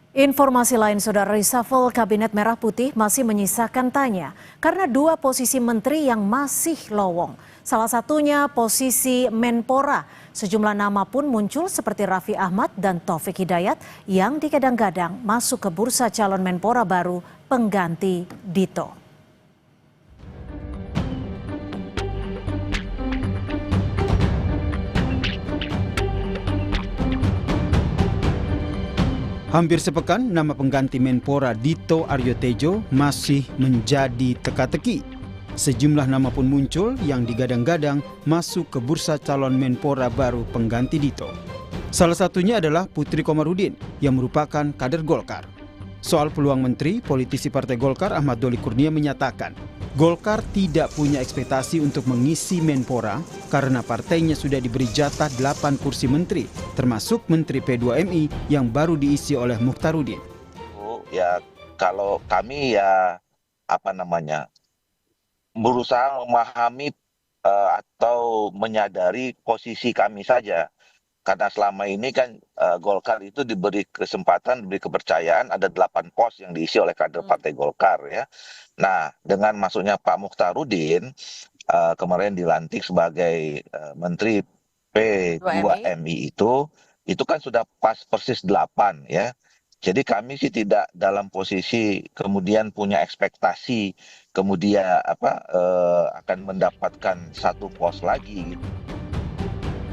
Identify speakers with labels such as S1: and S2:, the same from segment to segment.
S1: Informasi lain, Saudara, reshuffle Kabinet Merah Putih masih menyisakan tanya karena dua posisi menteri yang masih lowong. Salah satunya posisi Menpora. Sejumlah nama pun muncul seperti Raffi Ahmad dan Taufik Hidayat yang digadang-gadang masuk ke bursa calon Menpora baru pengganti Dito.
S2: Hampir sepekan, nama pengganti Menpora Dito Aryo Tejo masih menjadi teka-teki. Sejumlah nama pun muncul yang digadang-gadang masuk ke bursa calon Menpora baru pengganti Dito. Salah satunya adalah Putri Komarudin yang merupakan kader Golkar. Soal peluang menteri, politisi Partai Golkar Ahmad Doli Kurnia menyatakan, Golkar tidak punya ekspektasi untuk mengisi Menpora karena partainya sudah diberi jatah 8 kursi menteri, termasuk Menteri P2MI yang baru diisi oleh Mukhtarudin.
S3: Ya, kalau kami berusaha memahami atau menyadari posisi kami saja. Karena selama ini kan Golkar itu diberi kesempatan, diberi kepercayaan ada 8 pos yang diisi oleh kader Partai Golkar ya. Nah, dengan masuknya Pak Mukhtarudin kemarin dilantik sebagai Menteri P2MI itu kan sudah pas persis 8 ya. Jadi kami sih tidak dalam posisi kemudian punya ekspektasi kemudian akan mendapatkan satu pos lagi gitu.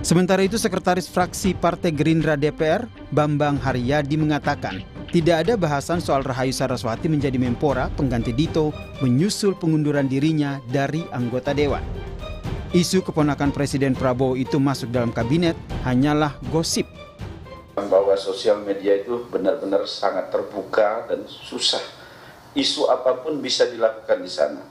S2: Sementara itu, Sekretaris Fraksi Partai Gerindra DPR, Bambang Haryadi mengatakan, tidak ada bahasan soal Rahayu Saraswati menjadi Menpora pengganti Dito menyusul pengunduran dirinya dari anggota Dewan. Isu keponakan Presiden Prabowo itu masuk dalam kabinet hanyalah gosip.
S4: Bahwa sosial media itu benar-benar sangat terbuka dan susah. Isu apapun bisa dilakukan di sana.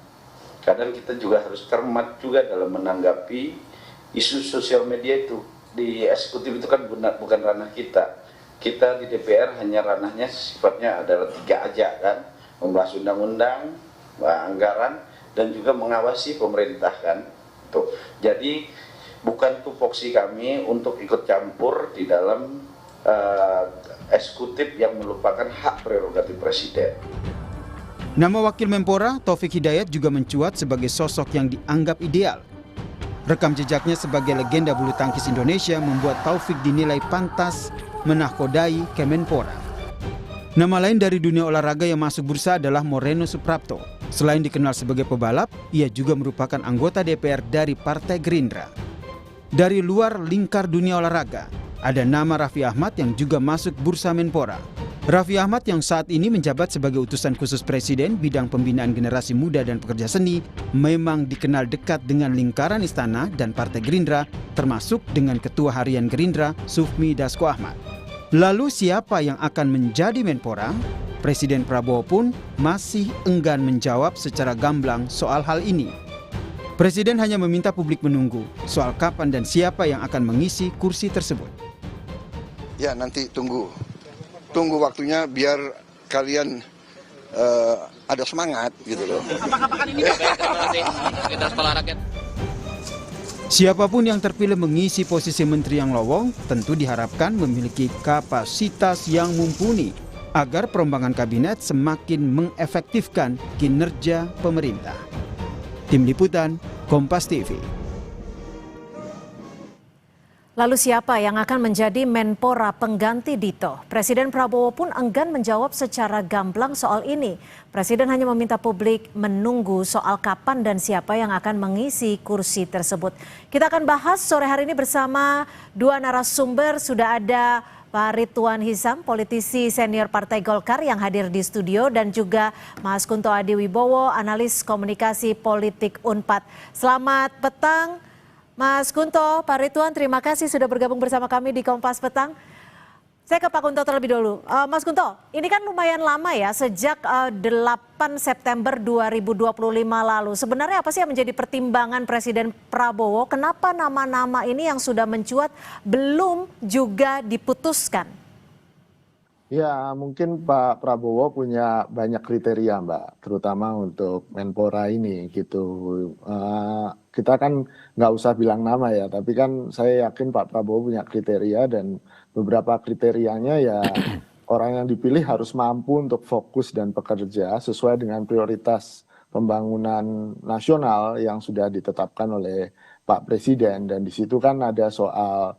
S4: Kadang kita juga harus cermat juga dalam menanggapi isu sosial media itu. Di eksekutif itu kan bukan ranah kita. Kita di DPR hanya ranahnya sifatnya adalah 3 aja kan. Membahas undang-undang, anggaran, dan juga mengawasi pemerintah kan. Tuh. Jadi bukan tupoksi kami untuk ikut campur di dalam eksekutif yang merupakan hak prerogatif presiden.
S2: Nama Wakil Menpora, Taufik Hidayat, juga mencuat sebagai sosok yang dianggap ideal. Rekam jejaknya sebagai legenda bulu tangkis Indonesia membuat Taufik dinilai pantas menahkodai Kemenpora. Nama lain dari dunia olahraga yang masuk bursa adalah Moreno Suprapto. Selain dikenal sebagai pebalap, ia juga merupakan anggota DPR dari Partai Gerindra. Dari luar lingkar dunia olahraga, ada nama Raffi Ahmad yang juga masuk bursa Menpora. Raffi Ahmad yang saat ini menjabat sebagai utusan khusus Presiden bidang pembinaan generasi muda dan pekerja seni memang dikenal dekat dengan lingkaran istana dan Partai Gerindra, termasuk dengan Ketua Harian Gerindra Sufmi Dasko Ahmad. Lalu siapa yang akan menjadi Menpora? Presiden Prabowo pun masih enggan menjawab secara gamblang soal hal ini. Presiden hanya meminta publik menunggu soal kapan dan siapa yang akan mengisi kursi tersebut.
S5: Ya, nanti tunggu waktunya biar kalian ada semangat gitu loh.
S6: Apakah ini kita sekolah rakyat?
S2: Siapapun yang terpilih mengisi posisi menteri yang lowong tentu diharapkan memiliki kapasitas yang mumpuni agar perombakan kabinet semakin mengefektifkan kinerja pemerintah. Tim Liputan, Kompas TV.
S1: Lalu siapa yang akan menjadi Menpora pengganti Dito? Presiden Prabowo pun enggan menjawab secara gamblang soal ini. Presiden hanya meminta publik menunggu soal kapan dan siapa yang akan mengisi kursi tersebut. Kita akan bahas sore hari ini bersama dua narasumber. Sudah ada Pak Ridwan Hisam, politisi senior Partai Golkar yang hadir di studio, dan juga Mas Kunto Adiwibowo, analis komunikasi politik Unpad. Selamat petang. Mas Kunto, Pak Ridwan, terima kasih sudah bergabung bersama kami di Kompas Petang. Saya ke Pak Kunto terlebih dulu. Mas Kunto, ini kan lumayan lama ya, sejak 8 September 2025 lalu. Sebenarnya apa sih yang menjadi pertimbangan Presiden Prabowo? Kenapa nama-nama ini yang sudah mencuat belum juga diputuskan?
S7: Ya, mungkin Pak Prabowo punya banyak kriteria, Mbak, terutama untuk Menpora ini gitu. Kita kan nggak usah bilang nama ya, tapi kan saya yakin Pak Prabowo punya kriteria, dan beberapa kriterianya ya orang yang dipilih harus mampu untuk fokus dan bekerja sesuai dengan prioritas pembangunan nasional yang sudah ditetapkan oleh Pak Presiden. Dan di situ kan ada soal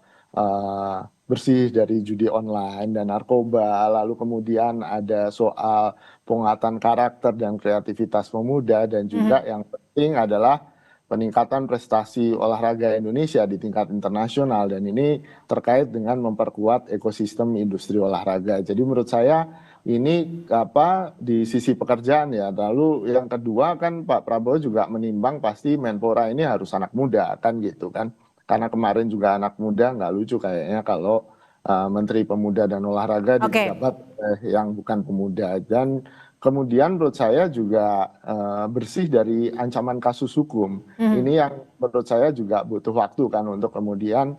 S7: bersih dari judi online dan narkoba, lalu kemudian ada soal penguatan karakter dan kreativitas pemuda, dan juga yang penting adalah peningkatan prestasi olahraga Indonesia di tingkat internasional, dan ini terkait dengan memperkuat ekosistem industri olahraga. Jadi menurut saya ini di sisi pekerjaan ya. Lalu yang kedua kan Pak Prabowo juga menimbang pasti Menpora ini harus anak muda kan gitu kan. Karena kemarin juga anak muda, nggak lucu kayaknya kalau Menteri Pemuda dan Olahraga dijabat yang bukan pemuda. Dan kemudian menurut saya juga bersih dari ancaman kasus hukum. Ini yang menurut saya juga butuh waktu kan untuk kemudian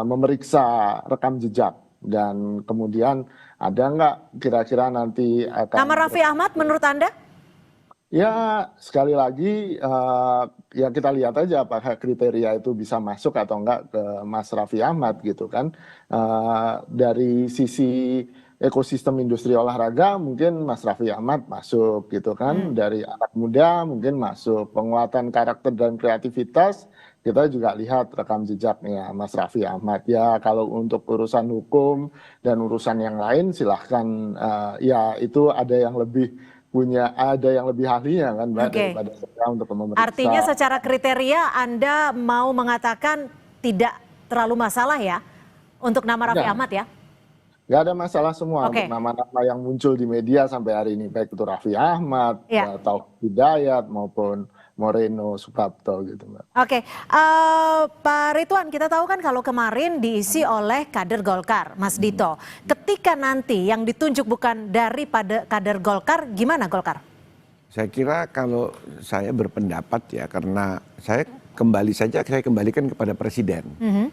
S7: memeriksa rekam jejak. Dan kemudian ada nggak kira-kira nanti akan...
S1: Nama Raffi Ahmad menurut Anda?
S7: Ya sekali lagi ya kita lihat aja apakah kriteria itu bisa masuk atau enggak ke Mas Raffi Ahmad gitu kan. Dari sisi ekosistem industri olahraga mungkin Mas Raffi Ahmad masuk gitu kan. Dari anak muda mungkin masuk. Penguatan karakter dan kreativitas kita juga lihat rekam jejaknya Mas Raffi Ahmad. Ya kalau untuk urusan hukum dan urusan yang lain silahkan, ya itu ada yang lebih ahlinya kan Mbak daripada saya untuk memeriksa.
S1: Artinya secara kriteria Anda mau mengatakan tidak terlalu masalah ya untuk nama Raffi Ahmad ya?
S7: Nggak ada masalah semua untuk nama-nama yang muncul di media sampai hari ini, baik itu Raffi Ahmad, Taufik Hidayat maupun Moreno Suprapto gitu Mbak.
S1: Oke, Pak Ridwan, kita tahu kan kalau kemarin diisi oleh kader Golkar, Mas Dito. Ketika nanti yang ditunjuk bukan daripada kader Golkar, gimana Golkar?
S8: Saya kira kalau saya berpendapat ya, karena saya kembalikan kepada Presiden,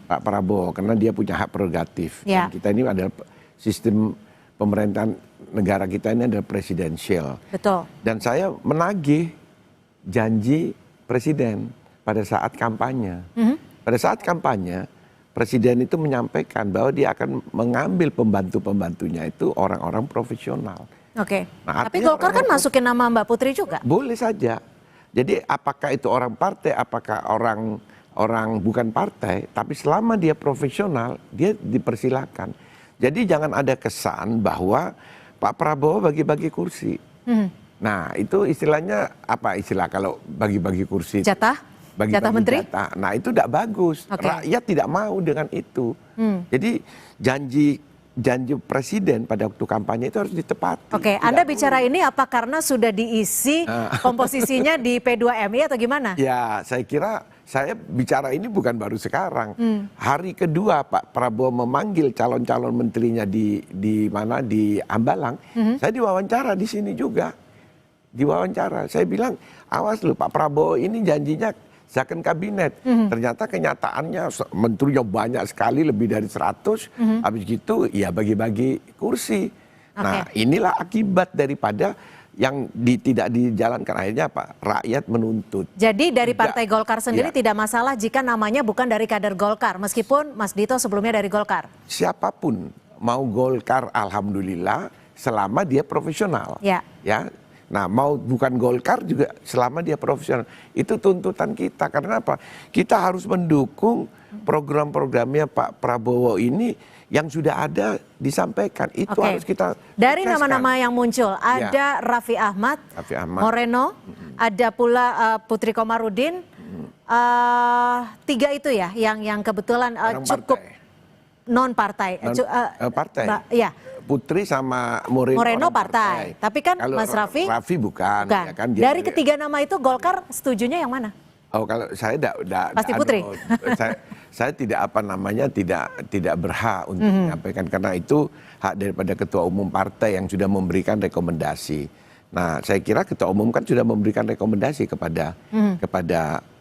S8: Pak Prabowo, karena dia punya hak prerogatif. Dan kita ini adalah sistem pemerintahan negara kita ini adalah presidensial.
S1: Betul.
S8: Dan saya menagih janji Presiden pada saat kampanye. Pada saat kampanye, Presiden itu menyampaikan bahwa dia akan mengambil pembantu-pembantunya itu orang-orang profesional.
S1: Oke, tapi Golkar kan masukin nama Mbak Putri juga?
S8: Boleh saja. Jadi apakah itu orang partai, apakah orang bukan partai, tapi selama dia profesional, dia dipersilakan. Jadi jangan ada kesan bahwa Pak Prabowo bagi-bagi kursi. Nah itu istilahnya apa istilah kalau bagi-bagi kursi?
S1: Jatah? Jatah menteri?
S8: Jatah. Nah itu tidak bagus. Rakyat tidak mau dengan itu. Jadi janji Presiden pada waktu kampanye itu harus ditepati.
S1: Oke, Anda bicara ini apa karena sudah diisi komposisinya di P2MI atau gimana?
S8: Ya saya kira saya bicara ini bukan baru sekarang. Hari kedua Pak Prabowo memanggil calon-calon menterinya di Hambalang, saya diwawancara di sini juga. Diwawancara, saya bilang awas lu Pak Prabowo ini janjinya second kabinet. Ternyata kenyataannya menterinya banyak sekali, lebih dari 100. Habis gitu ya bagi-bagi kursi. Nah inilah akibat daripada yang tidak dijalankan, akhirnya apa? Rakyat menuntut.
S1: Jadi dari Partai Golkar sendiri tidak masalah jika namanya bukan dari kader Golkar, meskipun Mas Dito sebelumnya dari Golkar?
S8: Siapapun mau Golkar alhamdulillah selama dia profesional. Ya. Nah mau bukan Golkar juga selama dia profesional. Itu tuntutan kita, karena apa? Kita harus mendukung program-programnya Pak Prabowo ini yang sudah ada disampaikan. Itu harus kita
S1: dari nama-nama yang muncul, ada Raffi Ahmad, Moreno, ada pula Putri Komarudin. 3 itu ya yang kebetulan cukup non-partai. Ya.
S8: Putri sama Moreno
S1: partai. Tapi kan
S8: kalau
S1: Mas Raffi
S8: bukan. Ya kan,
S1: dari ketiga nama itu Golkar setujunya yang mana?
S8: Oh kalau saya
S1: pasti Putri.
S8: saya tidak berhak untuk menyampaikan, karena itu hak daripada ketua umum partai yang sudah memberikan rekomendasi. Nah saya kira ketua umum kan sudah memberikan rekomendasi kepada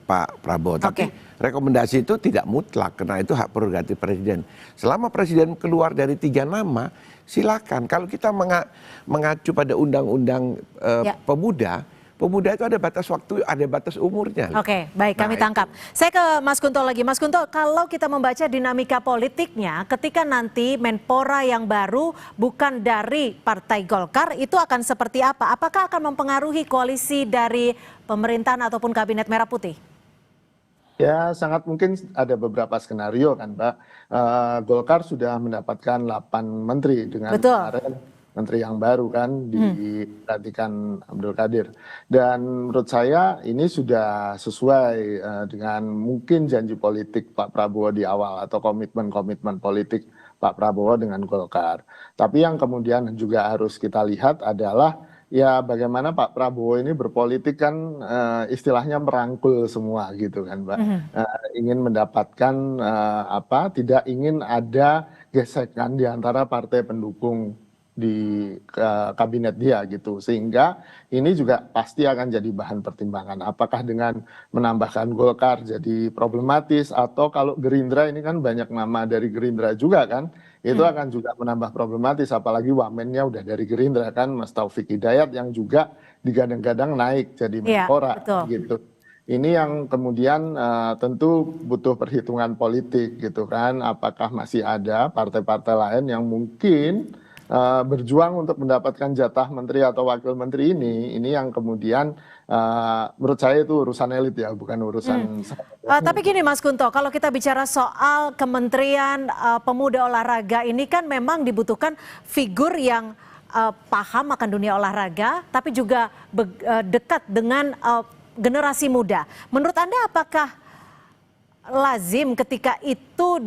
S8: Pak Prabowo. Tapi rekomendasi itu tidak mutlak, karena itu hak prerogatif Presiden. Selama Presiden keluar dari 3 nama, silakan. Kalau kita mengacu pada undang-undang pemuda, pemuda itu ada batas waktu, ada batas umurnya.
S1: Oke, baik, kami tangkap. Saya ke Mas Kunto lagi. Mas Kunto, kalau kita membaca dinamika politiknya, ketika nanti Menpora yang baru bukan dari Partai Golkar, itu akan seperti apa? Apakah akan mempengaruhi koalisi dari pemerintahan ataupun Kabinet Merah Putih?
S7: Ya, sangat mungkin ada beberapa skenario kan, Mbak. Golkar sudah mendapatkan 8 menteri dengan kemarin menteri yang baru kan digantikan Abdul Qadir. Dan menurut saya ini sudah sesuai dengan mungkin janji politik Pak Prabowo di awal atau komitmen-komitmen politik Pak Prabowo dengan Golkar. Tapi yang kemudian juga harus kita lihat adalah ya bagaimana Pak Prabowo ini berpolitik kan istilahnya merangkul semua gitu kan, Mbak. Ingin mendapatkan tidak ingin ada gesekan di antara partai pendukung di kabinet dia gitu. Sehingga ini juga pasti akan jadi bahan pertimbangan. Apakah dengan menambahkan Golkar jadi problematis atau kalau Gerindra ini kan banyak nama dari Gerindra juga kan. Itu akan juga menambah problematis, apalagi wamennya udah dari Gerindra kan, Mas Taufik Hidayat yang juga digadang-gadang naik jadi Menpora gitu. Ini yang kemudian tentu butuh perhitungan politik gitu kan, apakah masih ada partai-partai lain yang mungkin berjuang untuk mendapatkan jatah menteri atau wakil menteri ini yang kemudian menurut saya itu urusan elit ya, bukan urusan
S1: tapi gini Mas Kunto, kalau kita bicara soal Kementerian Pemuda Olahraga ini kan memang dibutuhkan figur yang paham akan dunia olahraga, tapi juga dekat dengan generasi muda. Menurut Anda apakah lazim ketika itu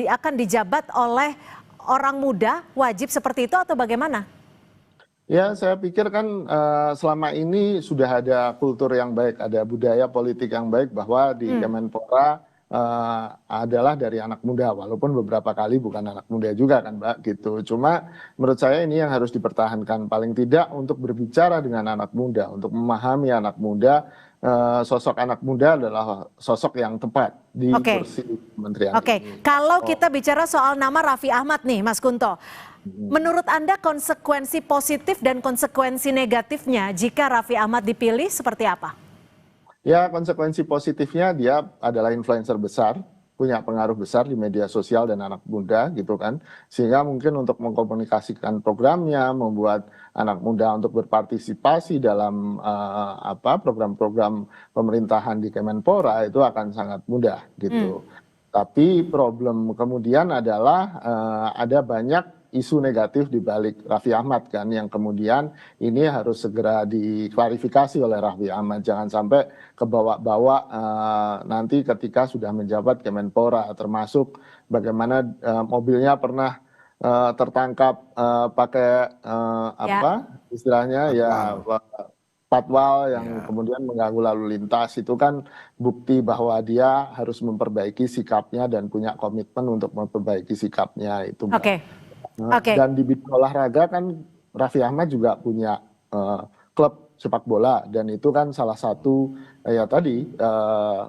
S1: akan dijabat oleh orang muda, wajib seperti itu atau bagaimana?
S7: Ya, saya pikir kan selama ini sudah ada kultur yang baik, ada budaya politik yang baik bahwa di Kemenpora adalah dari anak muda, walaupun beberapa kali bukan anak muda juga kan Mbak gitu. Cuma menurut saya ini yang harus dipertahankan, paling tidak untuk berbicara dengan anak muda, untuk memahami anak muda. Sosok anak muda adalah sosok yang tepat di kursi kementerian ini.
S1: Kalau kita bicara soal nama Raffi Ahmad nih Mas Kunto, menurut Anda konsekuensi positif dan konsekuensi negatifnya jika Raffi Ahmad dipilih seperti apa?
S7: Ya, konsekuensi positifnya dia adalah influencer besar, punya pengaruh besar di media sosial dan anak muda gitu kan, sehingga mungkin untuk mengkomunikasikan programnya, membuat anak muda untuk berpartisipasi dalam program-program pemerintahan di Kemenpora itu akan sangat mudah gitu. Tapi problem kemudian adalah ada banyak isu negatif di balik Raffi Ahmad kan, yang kemudian ini harus segera diklarifikasi oleh Raffi Ahmad, jangan sampai kebawa-bawa nanti ketika sudah menjabat Kemenpora, termasuk bagaimana mobilnya pernah tertangkap pakai istilahnya patwal yang kemudian mengganggu lalu lintas. Itu kan bukti bahwa dia harus memperbaiki sikapnya dan punya komitmen untuk memperbaiki sikapnya itu. Dan di bidang olahraga kan Raffi Ahmad juga punya klub sepak bola, dan itu kan salah satu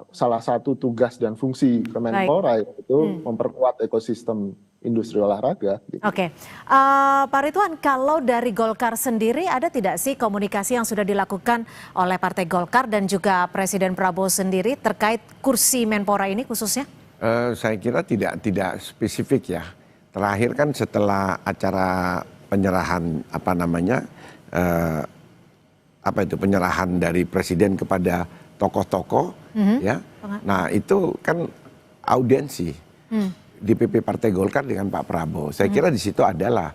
S7: salah satu tugas dan fungsi Kemenpora itu memperkuat ekosistem industri olahraga. Gitu.
S1: Pak Ridwan, kalau dari Golkar sendiri ada tidak sih komunikasi yang sudah dilakukan oleh Partai Golkar dan juga Presiden Prabowo sendiri terkait kursi Menpora ini khususnya?
S8: Saya kira tidak spesifik ya. Terakhir kan setelah acara penyerahan penyerahan dari presiden kepada tokoh-tokoh ya. Nah, itu kan audiensi DPP Partai Golkar dengan Pak Prabowo. Saya kira di situ adalah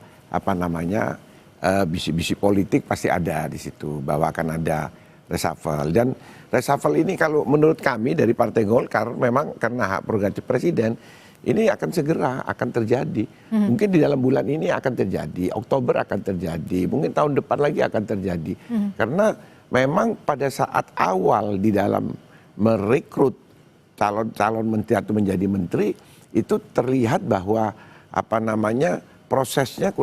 S8: bisi-bisi politik pasti ada di situ, bahwa akan ada reshuffle. Dan reshuffle ini kalau menurut kami dari Partai Golkar memang karena hak prerogatif presiden, ini akan segera terjadi. Mungkin di dalam bulan ini akan terjadi, Oktober akan terjadi, mungkin tahun depan lagi akan terjadi. Karena memang pada saat awal di dalam merekrut calon menteri atau menjadi menteri, itu terlihat bahwa prosesnya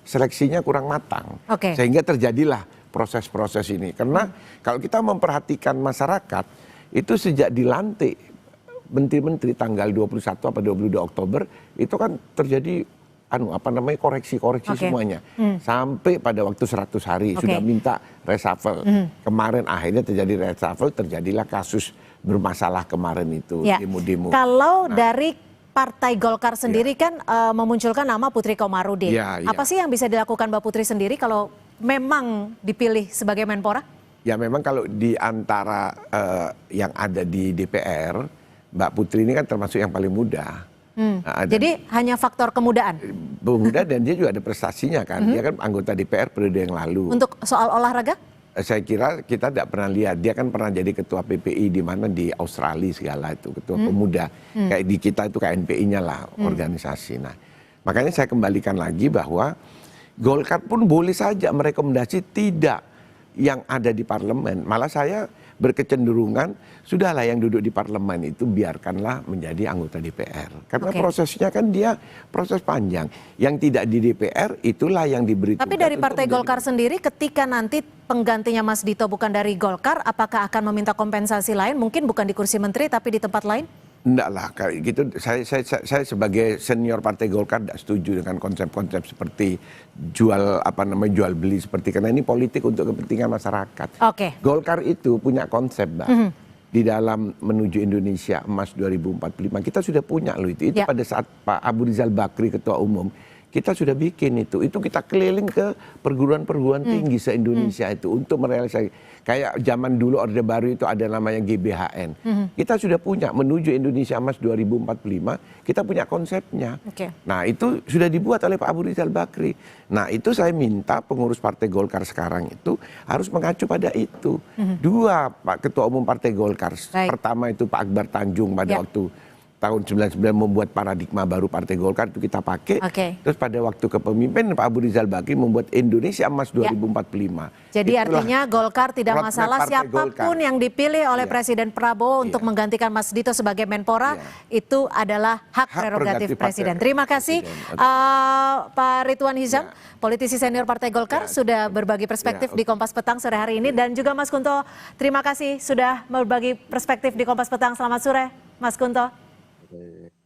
S8: seleksinya kurang matang. Sehingga terjadilah proses-proses ini. Karena kalau kita memperhatikan masyarakat, itu sejak dilantik menteri-menteri tanggal 21 atau 22 Oktober itu kan terjadi koreksi-koreksi
S1: Oke.
S8: semuanya. Sampai pada waktu 100 hari
S1: Oke.
S8: sudah minta reshuffle. Kemarin akhirnya terjadi reshuffle, terjadilah kasus bermasalah kemarin itu,
S1: Ya.
S8: demo-demo.
S1: Kalau dari Partai Golkar sendiri kan memunculkan nama Putri Komarudin.
S8: Ya, ya.
S1: Apa sih yang bisa dilakukan Mbak Putri sendiri kalau memang dipilih sebagai Menpora?
S8: Ya memang kalau di antara yang ada di DPR, Mbak Putri ini kan termasuk yang paling muda. Nah,
S1: Jadi hanya faktor kemudaan
S8: muda dan dia juga ada prestasinya kan. Dia kan anggota DPR periode yang lalu.
S1: untuk soal olahraga?
S8: Saya kira kita tidak pernah lihat, dia kan pernah jadi ketua PPI di mana di Australia segala itu, ketua pemuda. Kayak di kita itu KNPI-nya lah organisasi. Nah, makanya saya kembalikan lagi bahwa Golkar pun boleh saja merekomendasi tidak yang ada di parlemen. Malah saya berkecenderungan sudahlah yang duduk di parlemen itu biarkanlah menjadi anggota DPR. Karena
S1: Oke.
S8: prosesnya kan dia proses panjang. Yang tidak di DPR itulah yang diberi
S1: Tapi
S8: tugas
S1: dari
S8: untuk
S1: Partai
S8: menjadi-
S1: Golkar sendiri ketika nanti penggantinya Mas Dito bukan dari Golkar, apakah akan meminta kompensasi lain? Mungkin bukan di kursi menteri tapi di tempat lain?
S8: Enggak lah, kayak gitu. Saya sebagai senior Partai Golkar tidak setuju dengan konsep-konsep seperti jual jual beli seperti, karena ini politik untuk kepentingan masyarakat.
S1: Oke.
S8: Golkar itu punya konsep, Mbak. Di dalam menuju Indonesia Emas 2045 kita sudah punya loh itu. Itu
S1: Ya.
S8: pada saat Pak Abu Rizal Bakri ketua umum kita sudah bikin itu kita keliling ke perguruan-perguruan tinggi se-Indonesia itu untuk merealisasi. Kayak zaman dulu Orde Baru itu ada namanya GBHN. Kita sudah punya menuju Indonesia Emas 2045, kita punya konsepnya.
S1: Oke.
S8: Nah itu sudah dibuat oleh Pak Abu Rizal Bakri. Nah itu saya minta pengurus Partai Golkar sekarang itu harus mengacu pada itu. Dua Pak Ketua Umum Partai Golkar.
S1: Baik.
S8: Pertama itu Pak Akbar Tanjung pada
S1: Ya.
S8: waktu tahun 99 membuat paradigma baru Partai Golkar itu kita pakai.
S1: Oke.
S8: Terus pada waktu kepemimpinan Pak Abu Rizal Bakri membuat Indonesia Emas
S1: Ya.
S8: 2045.
S1: Jadi
S8: Itulah
S1: artinya Golkar tidak
S8: roadmap
S1: masalah
S8: Partai
S1: siapapun
S8: Golkar.
S1: yang dipilih oleh
S8: Iya.
S1: Presiden Prabowo untuk
S8: Iya.
S1: menggantikan Mas Dito sebagai Menpora,
S8: Iya.
S1: itu adalah hak
S8: Hak
S1: prerogatif
S8: prerogatif
S1: Presiden.
S8: Partai
S1: Terima kasih
S8: Presiden.
S1: Pak Ridwan Hizam,
S8: Ya.
S1: politisi senior Partai Golkar, sudah berbagi perspektif
S8: Ya,
S1: di Kompas Petang sore hari ini. Dan juga Mas Kunto, terima kasih sudah berbagi perspektif di Kompas Petang. Selamat sore, Mas Kunto.
S7: Oke.